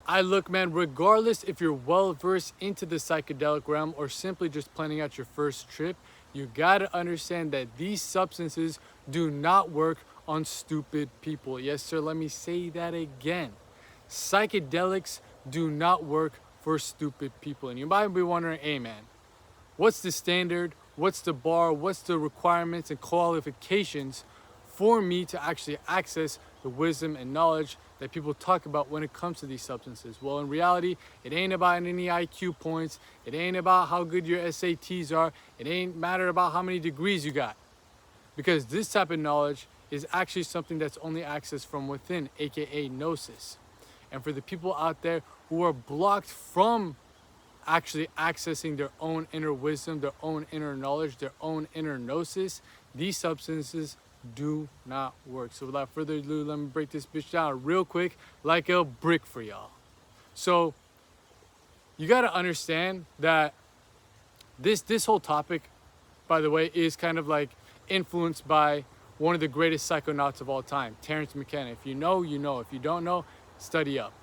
Look, man, regardless if you're well versed into the psychedelic realm or simply just planning out your first trip, you gotta understand that these substances do not work on stupid people. Yes, sir, let me say that again. Psychedelics do not work for stupid people. And you might be wondering, hey, man, what's the standard? What's the bar? What's the requirements and qualifications for me to actually access the wisdom and knowledge that people talk about when it comes to these substances? Well, in reality, it ain't about any IQ points. It ain't about how good your SATs are. It ain't matter about how many degrees you got. Because this type of knowledge is actually something that's only accessed from within, aka gnosis. And for the people out there who are blocked from actually accessing their own inner wisdom, their own inner knowledge, their own inner gnosis, these substances do not work. So without further ado, let me break this bitch down real quick like a brick for y'all. So you got to understand that this whole topic, by the way, is kind of like influenced by one of the greatest psychonauts of all time, Terrence McKenna. If you know, you know. If you don't know, study up.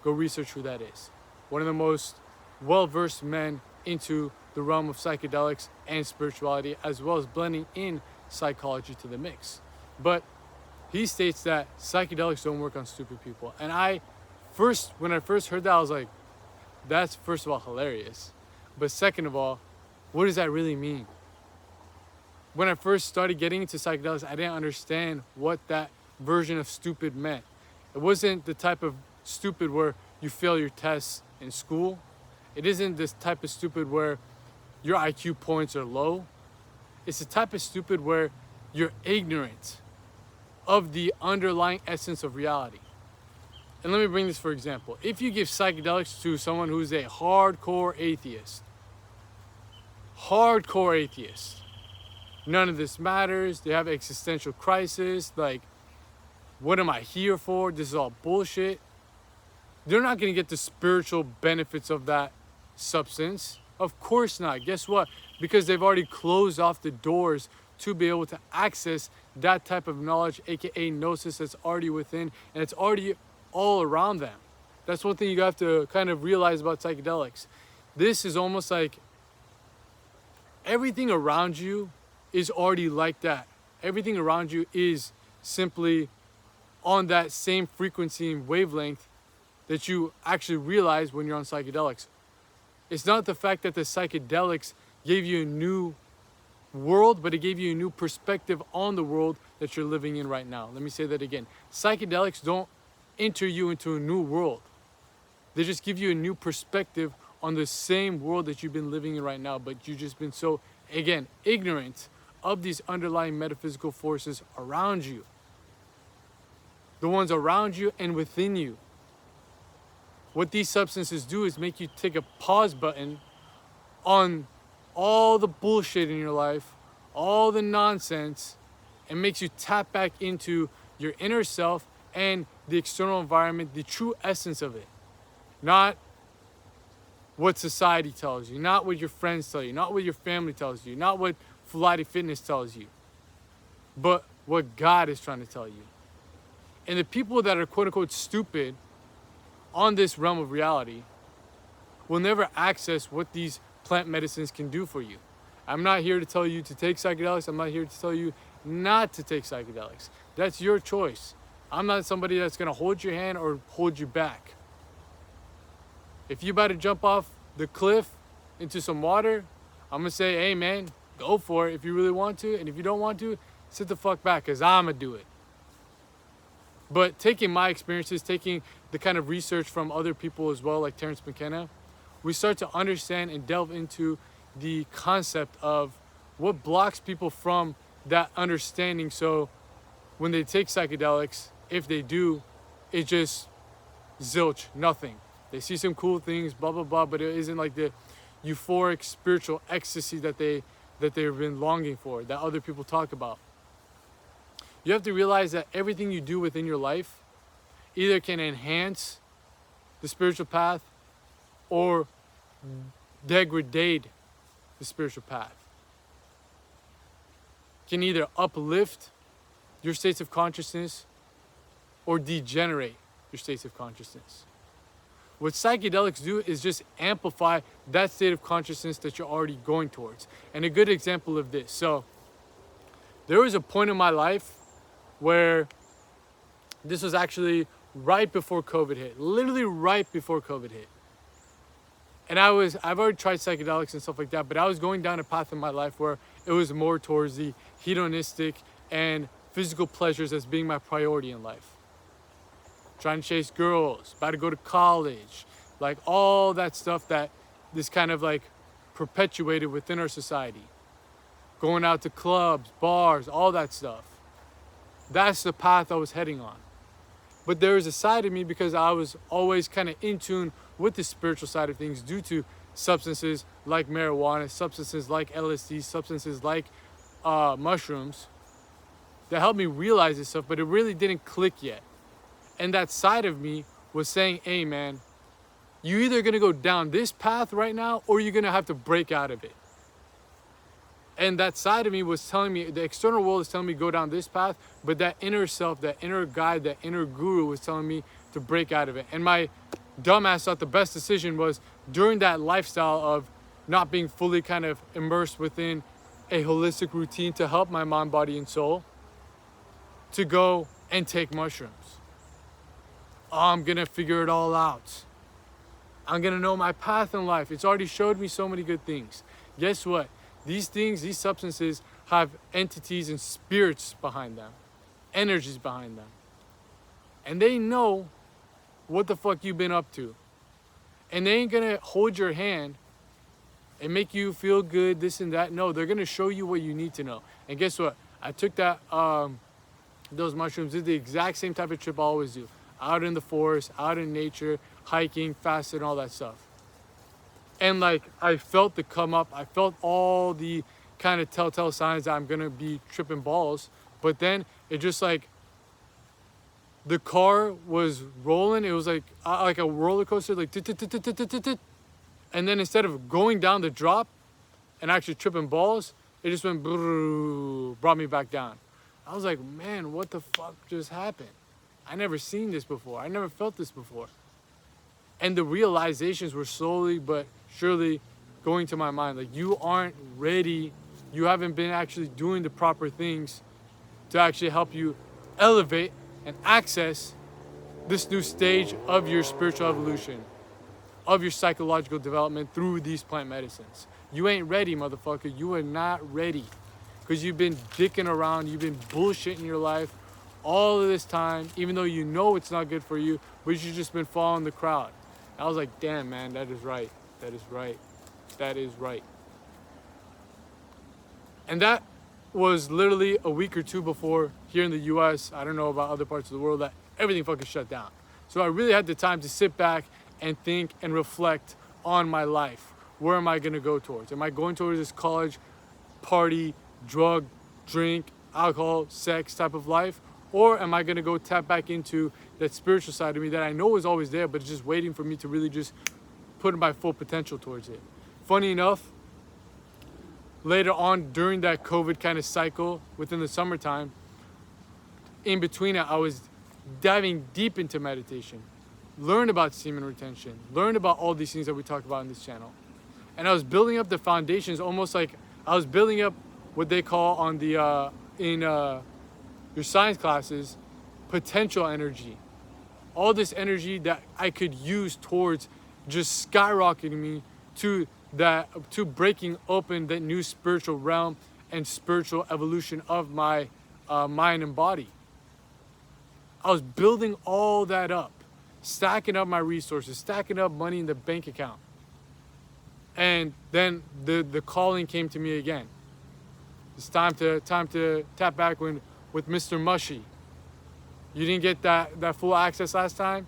Go research who that is. One of the most well-versed men into the realm of psychedelics and spirituality, as well as blending in psychology to the mix. But he states that psychedelics don't work on stupid people. And when I first heard that, I was like, that's first of all hilarious. But second of all, what does that really mean? When I first started getting into psychedelics, I didn't understand what that version of stupid meant. It wasn't the type of stupid where you fail your tests in school. It isn't this type of stupid where your IQ points are low. It's the type of stupid where you're ignorant of the underlying essence of reality. And let me bring this for example. If you give psychedelics to someone who's a hardcore atheist, none of this matters, they have existential crisis, like, what am I here for? This is all bullshit. They're not gonna get the spiritual benefits of that substance. Of course not. Guess what? Because they've already closed off the doors to be able to access that type of knowledge, aka gnosis, that's already within, and it's already all around them. That's one thing you have to kind of realize about psychedelics. This is almost like everything around you is already like that. Everything around you is simply on that same frequency and wavelength that you actually realize when you're on psychedelics. It's not the fact that the psychedelics gave you a new world, but it gave you a new perspective on the world that you're living in right now. Let me say that again. Psychedelics don't enter you into a new world. They just give you a new perspective on the same world that you've been living in right now, but you've just been so, again, ignorant of these underlying metaphysical forces around you. The ones around you and within you. What these substances do is make you take a pause button on all the bullshit in your life, all the nonsense, and makes you tap back into your inner self and the external environment, the true essence of it. Not what society tells you, not what your friends tell you, not what your family tells you, not what Fulati Fitness tells you, but what God is trying to tell you. And the people that are quote unquote stupid on this realm of reality will never access what these plant medicines can do for you. I'm not here to tell you to take psychedelics. I'm not here to tell you not to take psychedelics. That's your choice. I'm not somebody that's gonna hold your hand or hold you back. If you about to jump off the cliff into some water, I'm gonna say, hey man, go for it if you really want to. And if you don't want to, sit the fuck back, cause I'ma do it. But taking my experiences, taking the kind of research from other people as well, like Terrence McKenna, we start to understand and delve into the concept of what blocks people from that understanding. So when they take psychedelics, if they do, it's just zilch, nothing. They see some cool things, blah, blah, blah, but it isn't like the euphoric spiritual ecstasy that they've been longing for, that other people talk about. You have to realize that everything you do within your life either can enhance the spiritual path or degrade the spiritual path. Can either uplift your states of consciousness or degenerate your states of consciousness. What psychedelics do is just amplify that state of consciousness that you're already going towards. And a good example of this. So there was a point in my life where this was actually right before COVID hit, literally right before COVID hit. And I've already tried psychedelics and stuff like that, but I was going down a path in my life where it was more towards the hedonistic and physical pleasures as being my priority in life. Trying to chase girls, about to go to college, like all that stuff that is kind of like perpetuated within our society. Going out to clubs, bars, all that stuff. That's the path I was heading on. But there was a side of me, because I was always kind of in tune with the spiritual side of things due to substances like marijuana, substances like LSD, substances like mushrooms, that helped me realize this stuff, but it really didn't click yet. And that side of me was saying, hey man, you're either gonna go down this path right now, or you're gonna have to break out of it. And that side of me was telling me, the external world is telling me go down this path, but that inner self, that inner guide, that inner guru was telling me to break out of it. And my dumbass thought the best decision was, during that lifestyle of not being fully kind of immersed within a holistic routine to help my mind, body, and soul, to go and take mushrooms. Oh, I'm gonna figure it all out. I'm gonna know my path in life. It's already showed me so many good things. Guess what? These things, these substances have entities and spirits behind them, energies behind them. And they know what the fuck you've been up to. And they ain't gonna hold your hand and make you feel good, this and that. No, they're gonna show you what you need to know. And guess what? I took that, those mushrooms, did the exact same type of trip I always do. Out in the forest, out in nature, hiking, fasting, all that stuff. And like, I felt the come up, I felt all the kind of telltale signs that I'm gonna be tripping balls. But then it just like, the car was rolling. It was like a roller coaster, like, and then instead of going down the drop and actually tripping balls, it just went, brought me back down. I was like, man, what the fuck just happened? I never seen this before. I never felt this before. And the realizations were slowly but surely going to my mind. Like, you aren't ready. You haven't been actually doing the proper things to actually help you elevate and access this new stage of your spiritual evolution, of your psychological development through these plant medicines. You ain't ready, motherfucker. You are not ready. Because you've been dicking around, you've been bullshitting your life all of this time, even though you know it's not good for you, but you've just been following the crowd. I was like, damn, man, that is right. That is right. That is right. And that was literally a week or two before, here in the US, I don't know about other parts of the world, that everything fucking shut down. So I really had the time to sit back and think and reflect on my life. Where am I gonna go towards? Am I going towards this college, party, drug, drink, alcohol, sex type of life? Or am I gonna go tap back into that spiritual side of me that I know is always there, but it's just waiting for me to really just put my full potential towards it? Funny enough, later on during that COVID kind of cycle within the summertime, in between it, I was diving deep into meditation, learn about semen retention, learn about all these things that we talk about in this channel. And I was building up the foundations, almost like I was building up what they call on the, your science classes, potential energy. All this energy that I could use towards just skyrocketing me to breaking open that new spiritual realm and spiritual evolution of my mind and body. I was building all that up, stacking up my resources, stacking up money in the bank account. And then the calling came to me again. It's time to tap back with Mr. Mushy. You didn't get that full access last time.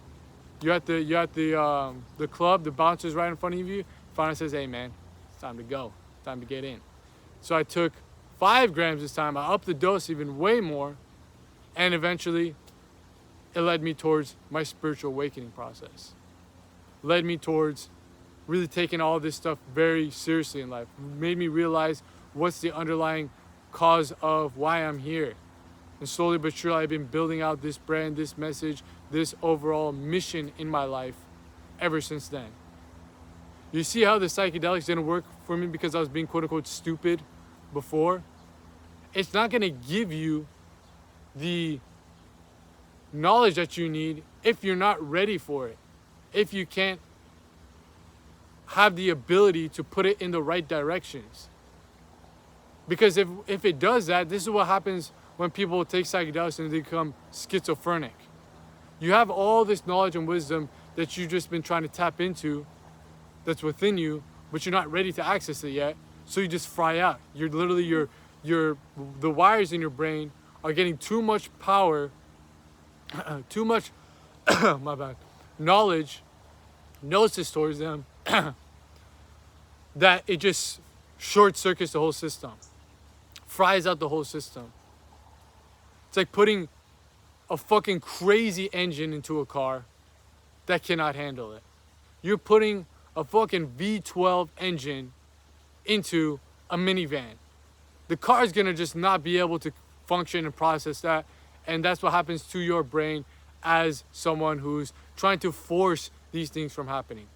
You're at the club, the bouncer's right in front of you. Finally says, hey man, it's time to go. It's time to get in. So I took 5 grams this time. I upped the dose even way more. And eventually, it led me towards my spiritual awakening process. Led me towards really taking all this stuff very seriously in life. Made me realize what's the underlying cause of why I'm here. And slowly but surely, I've been building out this brand, this message, this overall mission in my life ever since then. You see how the psychedelics didn't work for me because I was being quote unquote stupid before? It's not going to give you the knowledge that you need if you're not ready for it. If you can't have the ability to put it in the right directions. Because if it does that, this is what happens when people take psychedelics and they become schizophrenic. You have all this knowledge and wisdom that you've just been trying to tap into that's within you, but you're not ready to access it yet, so you just fry out. You're literally, the wires in your brain are getting too much power, too much, my bad, knowledge, gnosis towards them, that it just short circuits the whole system, fries out the whole system. It's like putting a fucking crazy engine into a car that cannot handle it. You're putting a fucking V12 engine into a minivan. The car's gonna just not be able to function and process that, and that's what happens to your brain as someone who's trying to force these things from happening.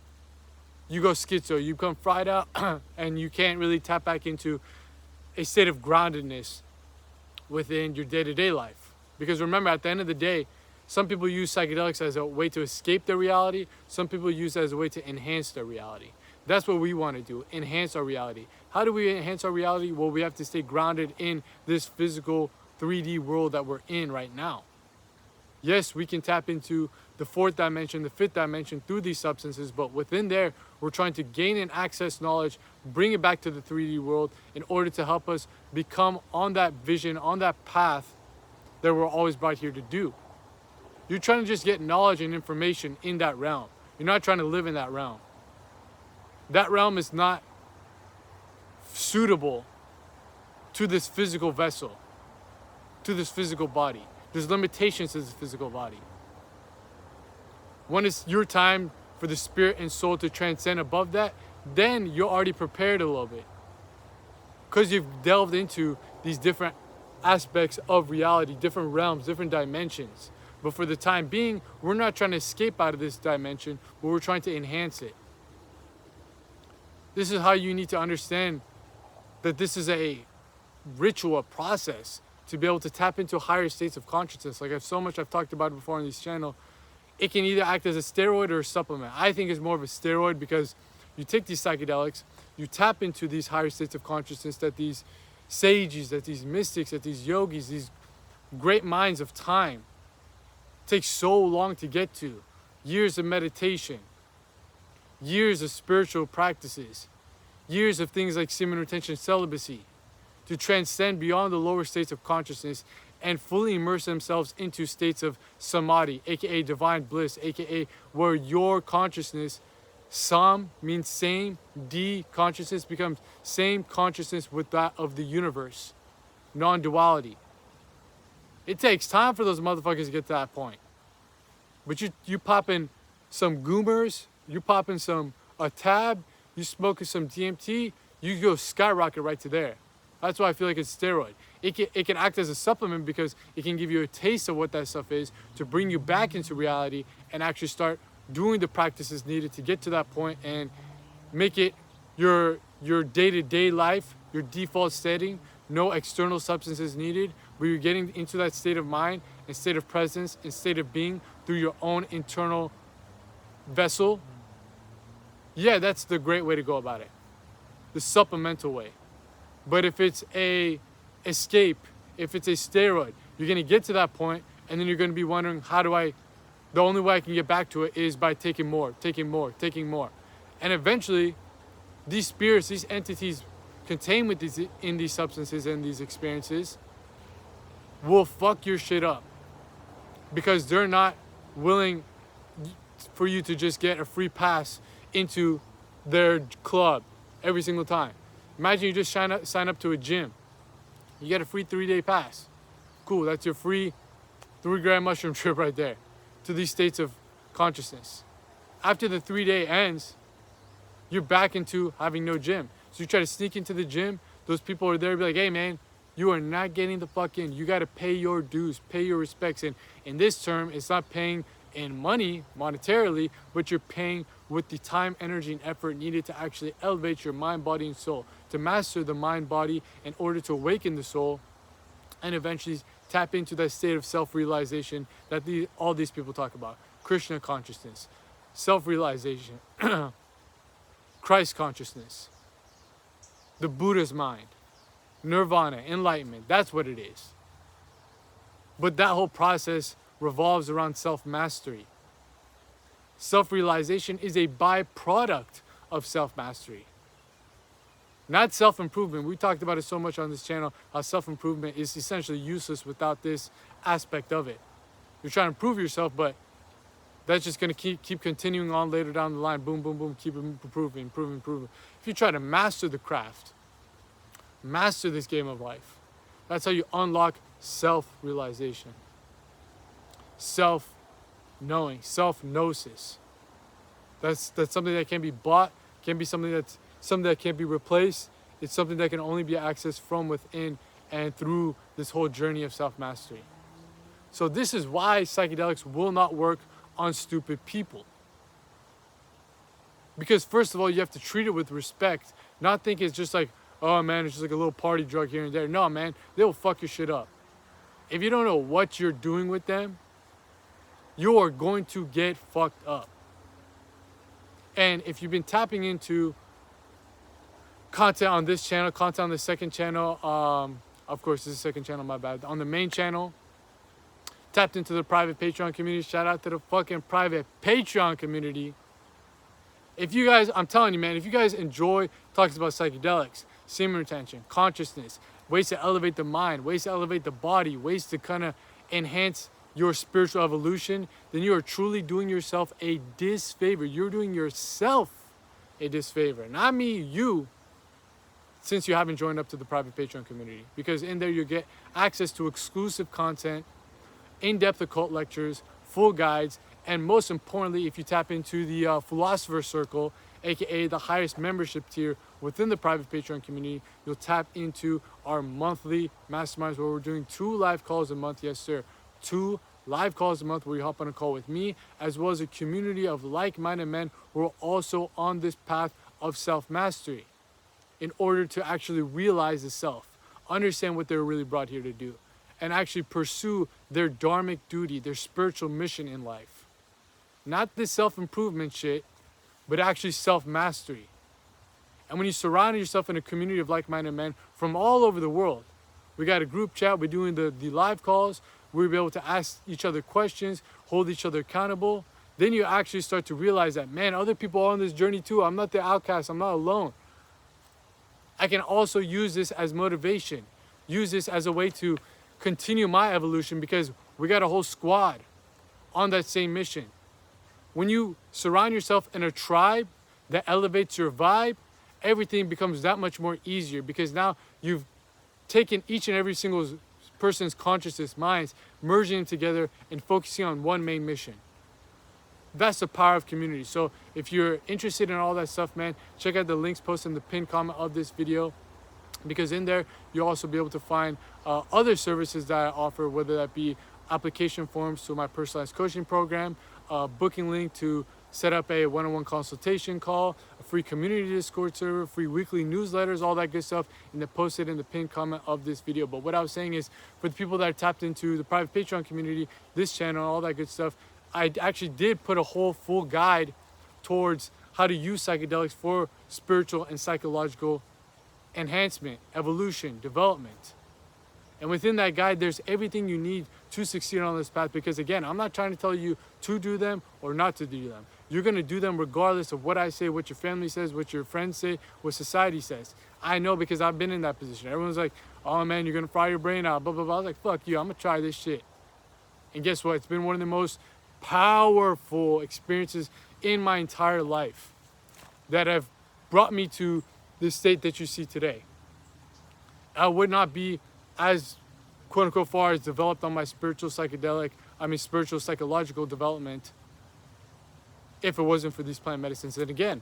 You go schizo, you become fried out, and you can't really tap back into a state of groundedness within your day-to-day life. Because remember, at the end of the day, some people use psychedelics as a way to escape their reality. Some people use it as a way to enhance their reality. That's what we want to do, enhance our reality. How do we enhance our reality? Well, we have to stay grounded in this physical 3D world that we're in right now. Yes, we can tap into the fourth dimension, the fifth dimension through these substances, but within there, we're trying to gain and access knowledge, bring it back to the 3D world in order to help us become on that vision, on that path that we're always brought here to do. You're trying to just get knowledge and information in that realm. You're not trying to live in that realm. That realm is not suitable to this physical vessel, to this physical body. There's limitations to this physical body. When it's your time for the spirit and soul to transcend above that, then you're already prepared a little bit. Because you've delved into these different aspects of reality, different realms, different dimensions. But for the time being, we're not trying to escape out of this dimension, but we're trying to enhance it. This is how you need to understand that this is a ritual, a process to be able to tap into higher states of consciousness. Like I've talked about it before on this channel. It can either act as a steroid or a supplement. I think it's more of a steroid because you take these psychedelics, you tap into these higher states of consciousness that these sages, that these mystics, that these yogis, these great minds of time take so long to get to. Years of meditation, years of spiritual practices, years of things like semen retention, celibacy, to transcend beyond the lower states of consciousness and fully immerse themselves into states of samadhi, aka divine bliss, aka where your consciousness, sam means same, d consciousness becomes same consciousness with that of the universe, non-duality. It takes time for those motherfuckers to get to that point. But you popping some goomers, you popping a tab, you smoking some DMT, you go skyrocket right to there. That's why I feel like it's steroid. It can act as a supplement because it can give you a taste of what that stuff is to bring you back into reality and actually start doing the practices needed to get to that point and make it your day-to-day life, your default setting, no external substances needed, but you're getting into that state of mind and state of presence and state of being through your own internal vessel. Yeah, that's the great way to go about it. The supplemental way. But if it's a escape, if it's a steroid, you're going to get to that point and then you're going to be wondering, the only way I can get back to it is by taking more. And eventually, these spirits, these entities contained in these substances and these experiences will fuck your shit up. Because they're not willing for you to just get a free pass into their club every single time. Imagine you just sign up to a gym. You get a free 3-day pass. Cool, that's your free 3-gram mushroom trip right there to these states of consciousness. After the 3-day ends, you're back into having no gym. So you try to sneak into the gym, those people are there, be like, hey man, you are not getting the fuck in. You gotta pay your dues, pay your respects. And in this term, it's not paying in money, monetarily, but you're paying with the time, energy, and effort needed to actually elevate your mind, body, and soul, to master the mind, body, in order to awaken the soul, and eventually tap into that state of self-realization that all these people talk about. Krishna consciousness, self-realization, Christ consciousness, the Buddha's mind, nirvana, enlightenment. That's what it is. But that whole process revolves around self-mastery. Self-realization is a byproduct of self-mastery, not self-improvement. We talked about it so much on this channel, how self-improvement is essentially useless without this aspect of it. You're trying to improve yourself, but that's just going to keep continuing on later down the line. Boom, boom, boom, keep improving. If you try to master the craft, master this game of life, that's how you unlock self-realization, self-knowing, self-gnosis. That's something that can be bought, can be something that can't be replaced. It's something that can only be accessed from within and through this whole journey of self-mastery. So this is why psychedelics will not work on stupid people. Because first of all, you have to treat it with respect, not think it's just like, oh man, it's just like a little party drug here and there. No, man, they will fuck your shit up. If you don't know what you're doing with them, you are going to get fucked up. And if you've been tapping into content on this channel, content on the second channel, of course, this is the second channel, my bad. On the main channel, tapped into the private Patreon community. Shout out to the fucking private Patreon community. If you guys, I'm telling you, man, if you guys enjoy talks about psychedelics, semen retention, consciousness, ways to elevate the mind, ways to elevate the body, ways to kind of enhance your spiritual evolution, then you are truly doing yourself a disfavor. You're doing yourself a disfavor. Not me, you, since you haven't joined up to the private Patreon community. Because in there you get access to exclusive content, in-depth occult lectures, full guides, and most importantly, if you tap into the Philosopher Circle, aka the highest membership tier within the private Patreon community, you'll tap into our monthly masterminds where we're doing 2 live calls a month. Yes, sir. 2 live calls a month where you hop on a call with me, as well as a community of like-minded men who are also on this path of self-mastery in order to actually realize the self, understand what they're really brought here to do, and actually pursue their dharmic duty, their spiritual mission in life. Not this self-improvement shit, but actually self-mastery. And when you surround yourself in a community of like-minded men from all over the world, we got a group chat, we're doing the live calls, we'll be able to ask each other questions, hold each other accountable. Then you actually start to realize that, man, other people are on this journey too. I'm not the outcast, I'm not alone. I can also use this as motivation, use this as a way to continue my evolution, because we got a whole squad on that same mission. When you surround yourself in a tribe that elevates your vibe, everything becomes that much more easier, because now you've taken each and every single person's consciousness, minds, merging them together and focusing on one main mission. That's the power of community. So if you're interested in all that stuff, man, check out the links posted in the pinned comment of this video, because in there you'll also be able to find other services that I offer, whether that be application forms to my personalized coaching program, booking link to set up a one-on-one consultation call, a free community Discord server, free weekly newsletters, all that good stuff, and then posted in the pinned comment of this video. But what I was saying is, for the people that are tapped into the private Patreon community, this channel, all that good stuff, I actually did put a whole full guide towards how to use psychedelics for spiritual and psychological enhancement, evolution, development. And within that guide, there's everything you need to succeed on this path. Because again, I'm not trying to tell you to do them or not to do them. You're going to do them regardless of what I say, what your family says, what your friends say, what society says. I know, because I've been in that position. Everyone's like, oh man, you're going to fry your brain out, blah, blah, blah. I was like, fuck you, I'm going to try this shit. And guess what? It's been one of the most powerful experiences in my entire life that have brought me to the state that you see today. I would not be as quote unquote far as developed on my spiritual psychological development if it wasn't for these plant medicines. And again,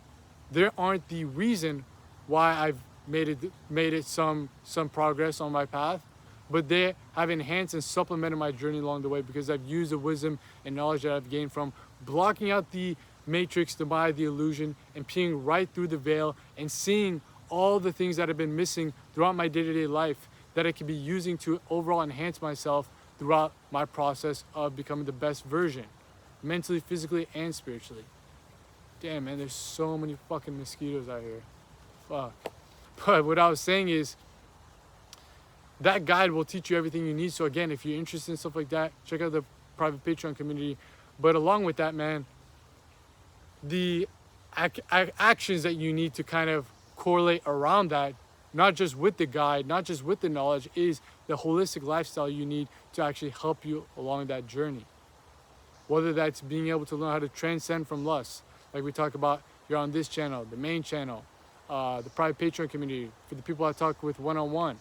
there aren't the reason why I've made it some progress on my path, but they have enhanced and supplemented my journey along the way, because I've used the wisdom and knowledge that I've gained from blocking out the matrix, the mind, the illusion, and peering right through the veil and seeing all the things that have been missing throughout my day-to-day life that I could be using to overall enhance myself throughout my process of becoming the best version, mentally, physically, and spiritually. Damn, man, there's so many fucking mosquitoes out here. Fuck. But what I was saying is, that guide will teach you everything you need. So again, if you're interested in stuff like that, check out the private Patreon community. But along with that, man, the actions that you need to kind of correlate around that, not just with the guide, not just with the knowledge, is the holistic lifestyle you need to actually help you along that journey. Whether that's being able to learn how to transcend from lust, like we talk about here on this channel, the main channel, the private Patreon community, for the people I talk with one-on-one.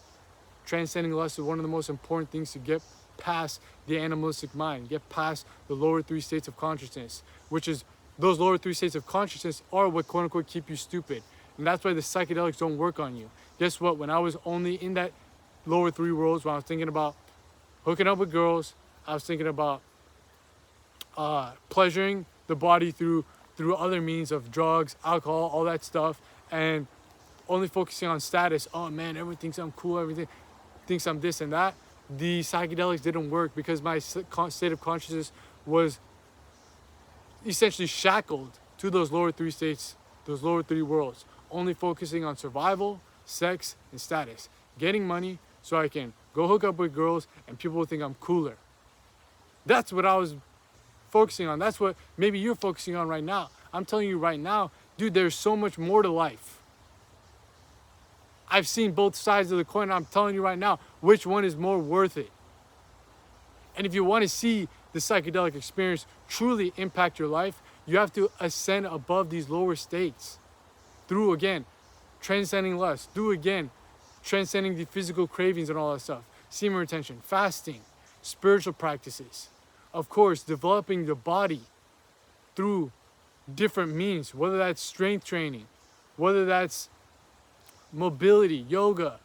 Transcending lust is one of the most important things to get past the animalistic mind, get past the lower three states of consciousness, which is, those lower three states of consciousness are what quote unquote keep you stupid. And that's why the psychedelics don't work on you. Guess what? When I was only in that lower three worlds, when I was thinking about hooking up with girls, I was thinking about pleasuring the body through other means of drugs, alcohol, all that stuff, and only focusing on status. Oh man, everyone thinks I'm cool, everything thinks I'm this and that. The psychedelics didn't work because my state of consciousness was essentially shackled to those lower three states, those lower three worlds, only focusing on survival, sex, and status. Getting money so I can go hook up with girls and people will think I'm cooler. That's what I was focusing on. That's what maybe you're focusing on right now. I'm telling you right now, dude, there's so much more to life. I've seen both sides of the coin. I'm telling you right now, which one is more worth it? And if you want to see the psychedelic experience truly impact your life, you have to ascend above these lower states through, again, transcending lust, through, again, transcending the physical cravings and all that stuff, semen retention, fasting, spiritual practices. Of course, developing the body through different means, whether that's strength training, whether that's mobility, yoga,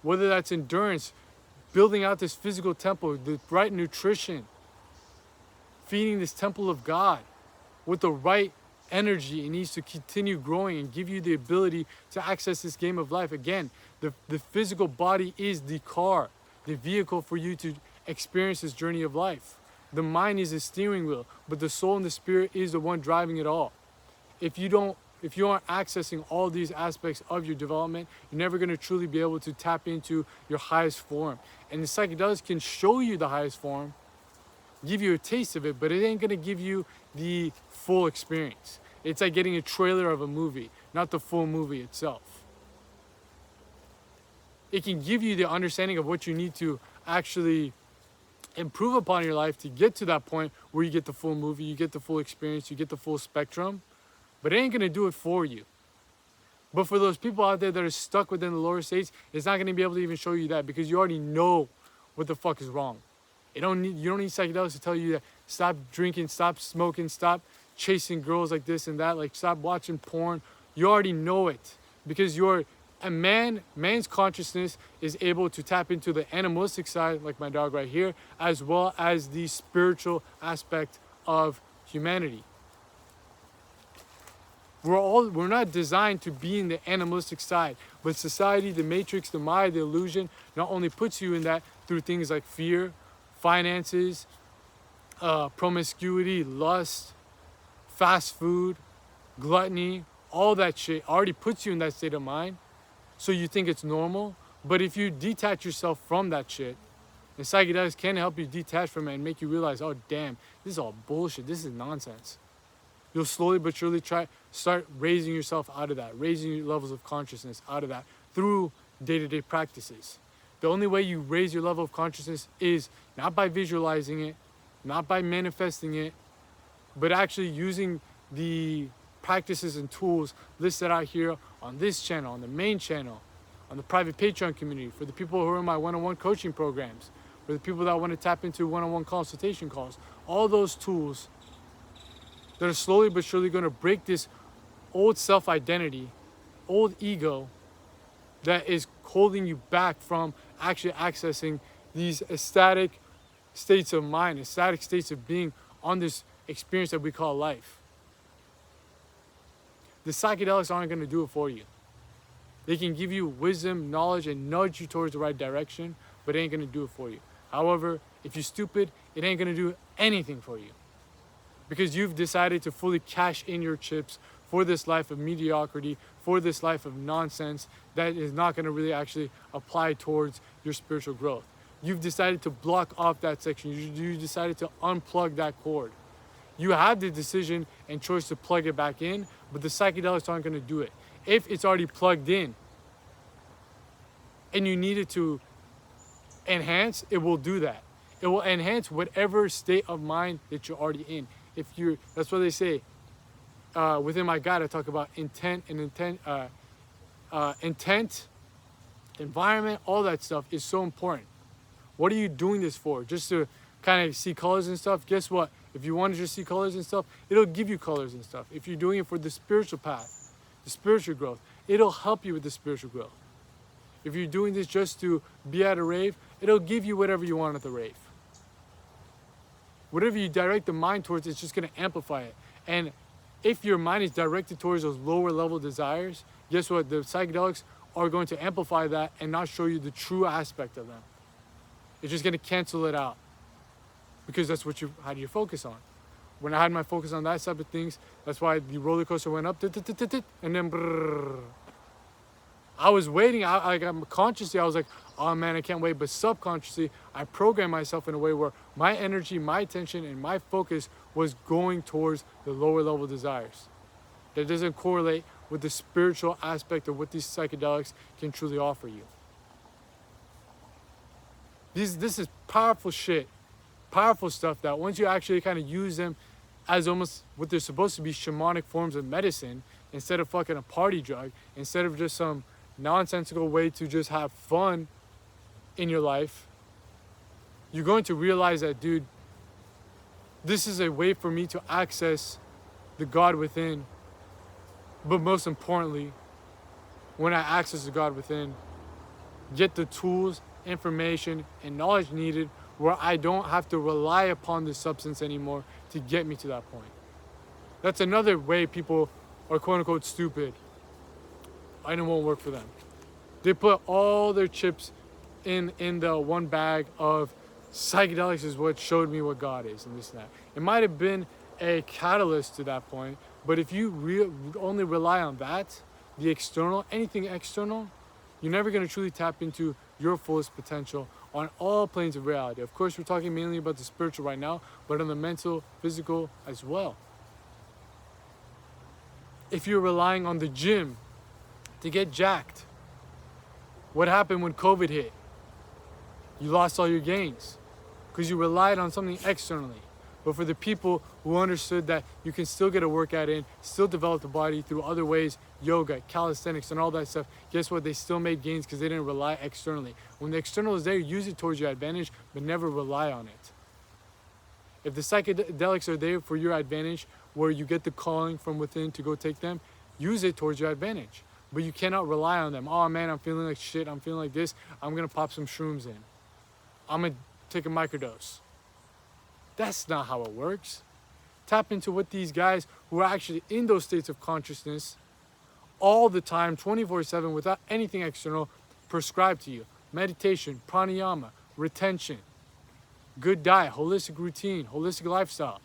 whether that's endurance, building out this physical temple, the right nutrition, feeding this temple of God with the right energy. It needs to continue growing and give you the ability to access this game of life. Again, the physical body is the car, the vehicle for you to experience this journey of life. The mind is the steering wheel, but the soul and the spirit is the one driving it all. If you aren't accessing all these aspects of your development, you're never going to truly be able to tap into your highest form. And the psychedelics can show you the highest form, give you a taste of it, but it ain't going to give you the full experience. It's like getting a trailer of a movie, not the full movie itself. It can give you the understanding of what you need to actually improve upon your life to get to that point where you get the full movie, you get the full experience, you get the full spectrum, but it ain't going to do it for you. But for those people out there that are stuck within the lower states, it's not going to be able to even show you that because you already know what the fuck is wrong. You don't need psychedelics to tell you that stop drinking, stop smoking, stop chasing girls like this and that, like stop watching porn. You already know it because man's consciousness is able to tap into the animalistic side, like my dog right here, as well as the spiritual aspect of humanity. We're not designed to be in the animalistic side, but society, the matrix, the Maya, the illusion, not only puts you in that through things like fear, finances, promiscuity, lust, fast food, gluttony, all that shit already puts you in that state of mind. So you think it's normal, but if you detach yourself from that shit, and psychedelics can help you detach from it and make you realize, oh damn, this is all bullshit, this is nonsense. You'll slowly but surely start raising yourself out of that, raising your levels of consciousness out of that through day-to-day practices. The only way you raise your level of consciousness is not by visualizing it, not by manifesting it, but actually using the practices and tools listed out here on this channel, on the main channel, on the private Patreon community, for the people who are in my one-on-one coaching programs, for the people that want to tap into one-on-one consultation calls. All those tools that are slowly but surely going to break this old self-identity, old ego that is holding you back from actually accessing these ecstatic states of mind, ecstatic states of being on this experience that we call life. the psychedelics aren't going to do it for you. They can give you wisdom, knowledge, and nudge you towards the right direction, but it ain't going to do it for you. However, if you're stupid, it ain't going to do anything for you, because you've decided to fully cash in your chips for this life of mediocrity, for this life of nonsense that is not going to really actually apply towards your spiritual growth. You've decided to block off that section. You decided to unplug that cord. You have the decision and choice to plug it back in, but the psychedelics aren't going to do it. If it's already plugged in and you need it to enhance, it will do that. It will enhance whatever state of mind that you're already in. That's what they say. Within my guide, I talk about intent, environment, all that stuff is so important. What are you doing this for? Just to kind of see colors and stuff? Guess what? If you want to just see colors and stuff, it'll give you colors and stuff. If you're doing it for the spiritual path, the spiritual growth, it'll help you with the spiritual growth. If you're doing this just to be at a rave, it'll give you whatever you want at the rave. Whatever you direct the mind towards, it's just going to amplify it. And if your mind is directed towards those lower level desires, guess what? The psychedelics are going to amplify that and not show you the true aspect of them. It's just going to cancel it out, because that's what you had your focus on. When I had my focus on that type of things, that's why the roller coaster went up, and then brrr. I was waiting. Consciously, I was like, oh man, I can't wait. But subconsciously, I programmed myself in a way where my energy, my attention, and my focus was going towards the lower level desires. That doesn't correlate with the spiritual aspect of what these psychedelics can truly offer you. This is powerful shit. Powerful stuff that once you actually kind of use them as almost what they're supposed to be, shamanic forms of medicine, instead of fucking a party drug, instead of just some nonsensical way to just have fun in your life, you're going to realize that, dude, this is a way for me to access the God within. But most importantly, when I access the God within, get the tools, information, and knowledge needed where I don't have to rely upon the substance anymore to get me to that point. That's another way people are quote unquote stupid. And it won't work for them. They put all their chips in the one bag of psychedelics is what showed me what God is and this and that. It might have been a catalyst to that point, but if you only rely on that, the external, anything external, you're never going to truly tap into your fullest potential on all planes of reality. Of course, we're talking mainly about the spiritual right now, but on the mental, physical as well. If you're relying on the gym to get jacked, what happened when COVID hit? You lost all your gains because you relied on something externally. But for the people who understood that you can still get a workout in, still develop the body through other ways, yoga, calisthenics, and all that stuff, guess what? They still made gains because they didn't rely externally. When the external is there, use it towards your advantage, but never rely on it. If the psychedelics are there for your advantage, where you get the calling from within to go take them, use it towards your advantage. But you cannot rely on them. Oh man, I'm feeling like shit, I'm feeling like this, I'm gonna pop some shrooms in. I'm gonna take a microdose. That's not how it works. Tap into what these guys who are actually in those states of consciousness all the time, 24/7, without anything external, prescribe to you. Meditation, pranayama, retention, good diet, holistic routine, holistic lifestyle.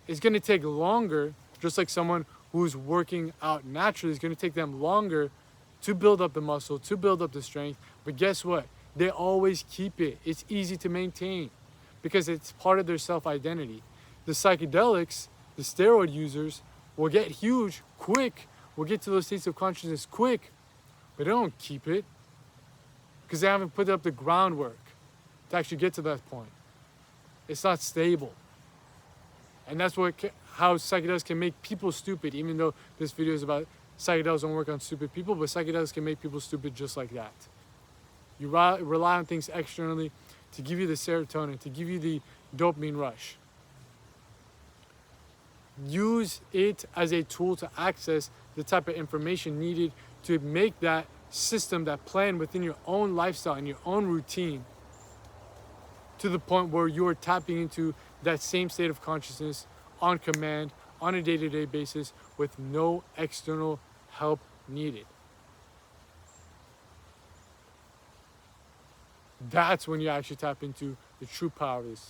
It's going to take longer, just like someone who's working out naturally, it's going to take them longer to build up the muscle, to build up the strength. But guess what? They always keep it. It's easy to maintain because it's part of their self-identity. The psychedelics, the steroid users, will get huge quick, will get to those states of consciousness quick, but they don't keep it because they haven't put up the groundwork to actually get to that point. It's not stable. And that's how psychedelics can make people stupid, even though this video is about psychedelics don't work on stupid people, but psychedelics can make people stupid just like that. You rely on things externally to give you the serotonin, to give you the dopamine rush. Use it as a tool to access the type of information needed to make that system, that plan within your own lifestyle and your own routine to the point where you are tapping into that same state of consciousness on command, on a day-to-day basis with no external help needed. That's when you actually tap into the true power of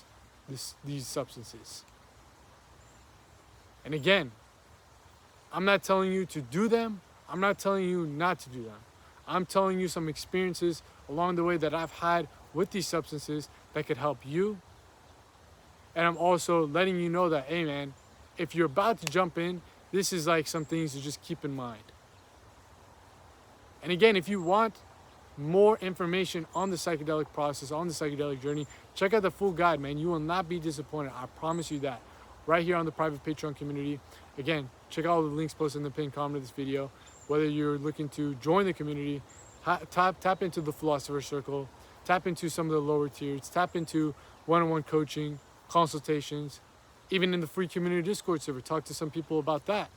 these substances. And again, I'm not telling you to do them. I'm not telling you not to do them. I'm telling you some experiences along the way that I've had with these substances that could help you. And I'm also letting you know that, hey man, if you're about to jump in, this is like some things to just keep in mind. And again, if you want more information on the psychedelic process, on the psychedelic journey, check out the full guide, man. You will not be disappointed. I promise you that. Right here on the private Patreon community. Again, check out all the links posted in the pinned comment of this video. Whether you're looking to join the community, tap into the Philosopher Circle, tap into some of the lower tiers, tap into one-on-one coaching, consultations, even in the free community Discord server, talk to some people about that.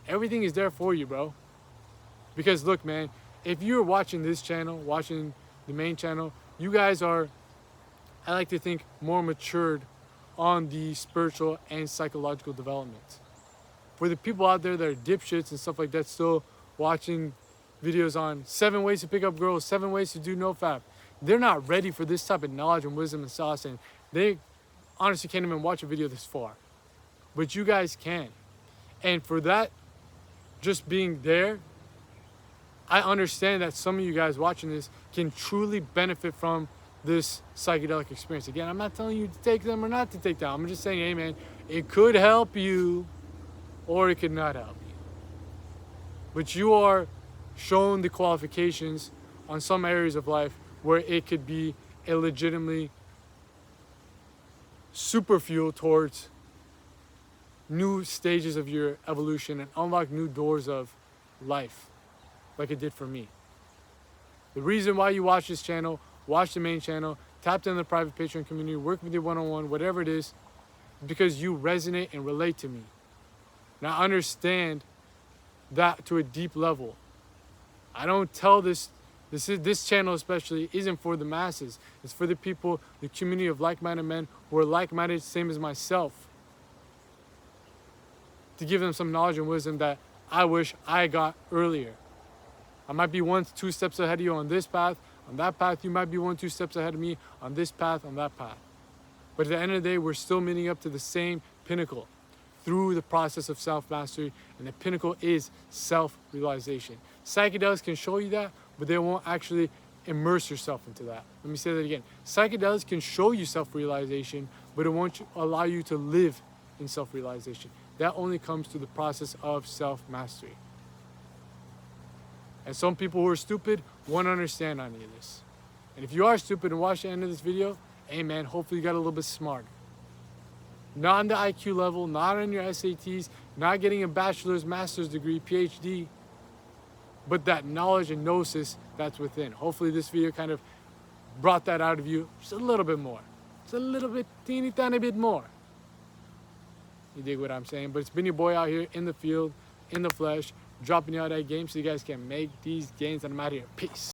Everything is there for you, bro. Because look, man, if you're watching this channel, watching the main channel, you guys are, I like to think, more matured on the spiritual and psychological development. For the people out there that are dipshits and stuff like that, still watching videos on 7 ways to pick up girls, 7 ways to do nofap, they're not ready for this type of knowledge and wisdom and sauce, and they honestly can't even watch a video this far. But you guys can. And for that, just being there, I understand that some of you guys watching this can truly benefit from this psychedelic experience. Again, I'm not telling you to take them or not to take them. I'm just saying, hey man, it could help you or it could not help you. But you are shown the qualifications on some areas of life where it could be a legitimately super fuel towards new stages of your evolution and unlock new doors of life, like it did for me. The reason why you watch this channel, watch the main channel, tap in the private Patreon community, work with you one-on-one, whatever it is, because you resonate and relate to me. Now understand that to a deep level. I don't tell this channel especially isn't for the masses. It's for the people, the community of like-minded men who are like-minded, same as myself, to give them some knowledge and wisdom that I wish I got earlier. I might be 1-2 steps ahead of you on this path. On that path, you might be 1-2 steps ahead of me on this path, on that path. But at the end of the day, we're still meeting up to the same pinnacle through the process of self-mastery, and the pinnacle is self-realization. Psychedelics can show you that, but they won't actually immerse yourself into that. Let me say that again. Psychedelics can show you self-realization, but it won't allow you to live in self-realization. That only comes through the process of self-mastery. And some people who are stupid won't understand any of this. And if you are stupid and watch the end of this video, hey man, hopefully you got a little bit smarter. Not on the IQ level, not on your SATs, not getting a bachelor's, master's degree, PhD, but that knowledge and gnosis that's within. Hopefully this video kind of brought that out of you just a little bit more. Just a little bit, teeny tiny bit more. You dig what I'm saying? But it's been your boy out here in the field, in the flesh, dropping you out that game so you guys can make these gains, and I'm out here. Peace.